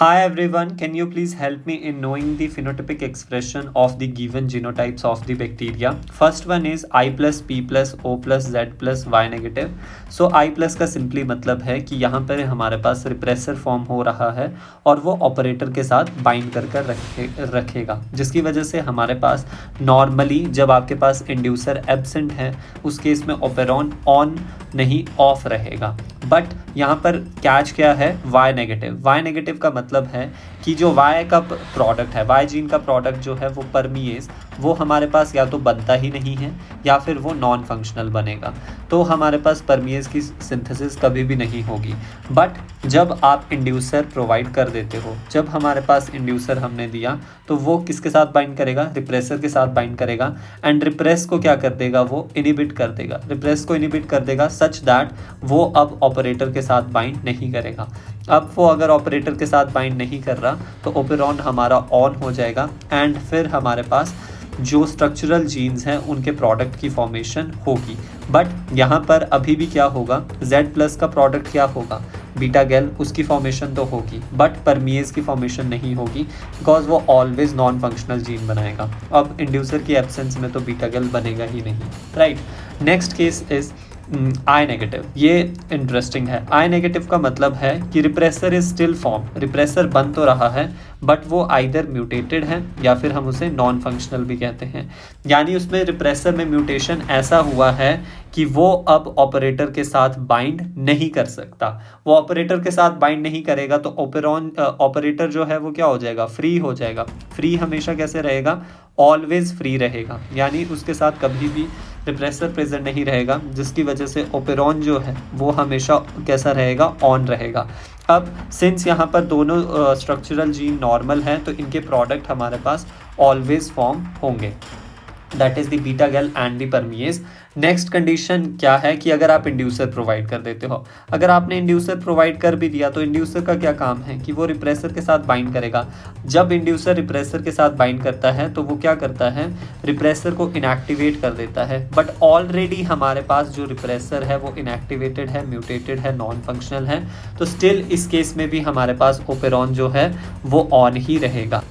Hi everyone, can you please help me in knowing the phenotypic expression of the given genotypes of the bacteria? First one is I plus P plus O plus Z plus Y negative. So I plus का simply मतलब है कि यहाँ पर हमारे पास repressor form हो रहा है और वो ऑपरेटर के साथ बाइंड कर रखेगा, जिसकी वजह से हमारे पास नॉर्मली जब आपके पास इंड्यूसर एब्सेंट है उस केस में ओपेरॉन ऑन नहीं ऑफ रहेगा। बट यहाँ पर कैच क्या है? Y negative. वाई नेगेटिव का मतलब है कि जो वाई का प्रोडक्ट है, वाई जीन का प्रोडक्ट जो है वो परमिएज, वो हमारे पास या तो बनता ही नहीं है या फिर वो नॉन फंक्शनल बनेगा, तो हमारे पास परमिएज की सिंथेसिस कभी भी नहीं होगी। बट जब आप इंड्यूसर प्रोवाइड कर देते हो, जब हमारे पास इंड्यूसर हमने दिया तो वो किसके साथ बाइंड करेगा? रिप्रेसर के साथ बाइंड करेगा। एंड रिप्रेस को क्या कर देगा? वो इनिबिट कर देगा। रिप्रेस को इनिबिट कर देगा सच दैट वो अब ऑपरेटर के साथ बाइंड नहीं करेगा। अब वो अगर ऑपरेटर के साथ बाइंड नहीं कर रहा तो ओपेरॉन हमारा ऑन हो जाएगा एंड फिर हमारे पास जो स्ट्रक्चरल जीन्स हैं उनके प्रोडक्ट की फॉर्मेशन होगी। बट यहाँ पर अभी भी क्या होगा? Z+ का प्रोडक्ट क्या होगा? बीटा गैल, उसकी फॉर्मेशन तो होगी बट परमिएज की फॉर्मेशन नहीं होगी, बिकॉज वो ऑलवेज नॉन फंक्शनल जीन बनाएगा। अब इंड्यूसर की एब्सेंस में तो बीटा गैल बनेगा ही नहीं, right. Next case is I negative. ये इंटरेस्टिंग है। आई नेगेटिव का मतलब है कि repressor is still form, repressor बन तो रहा है बट वो आइदर म्यूटेटेड है या फिर हम उसे नॉन फंक्शनल भी कहते हैं। यानी उसमें रिप्रेसर में म्यूटेशन ऐसा हुआ है कि वो अब ऑपरेटर के साथ बाइंड नहीं कर सकता। वो ऑपरेटर के साथ बाइंड नहीं करेगा तो ऑपरेटर जो है वो क्या हो जाएगा? फ्री हो जाएगा। फ्री हमेशा कैसे रहेगा? ऑलवेज फ्री रहेगा, यानी उसके साथ कभी भी रिप्रेसर प्रेजेंट नहीं रहेगा, जिसकी वजह से ओपेरॉन जो है वो हमेशा कैसा रहेगा? ऑन रहेगा। अब सिंस यहाँ पर दोनों स्ट्रक्चरल जीन नॉर्मल हैं तो इनके प्रोडक्ट हमारे पास ऑलवेज फॉर्म होंगे, दैट इज द बीटा गैल एंड द परमिएज। नेक्स्ट कंडीशन क्या है कि अगर आप इंड्यूसर प्रोवाइड कर देते हो, अगर आपने इंड्यूसर प्रोवाइड कर भी दिया तो इंड्यूसर का क्या काम है कि वो रिप्रेसर के साथ बाइंड करेगा। जब इंड्यूसर रिप्रेसर के साथ बाइंड करता है तो वो क्या करता है? रिप्रेसर को इनएक्टिवेट कर देता है। बट ऑलरेडी हमारे पास जो रिप्रेसर है वो इनएक्टिवेटेड है, म्यूटेटेड है, नॉन फंक्शनल है, तो स्टिल इस केस में भी हमारे पास ओपेरॉन जो है वो ऑन ही रहेगा।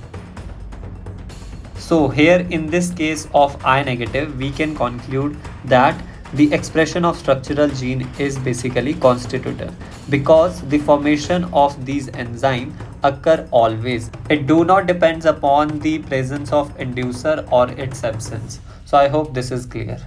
So here in this case of I negative, we can conclude that the expression of structural gene is basically constitutive because the formation of these enzymes occur always. It do not depends upon the presence of inducer or its absence. So I hope this is clear.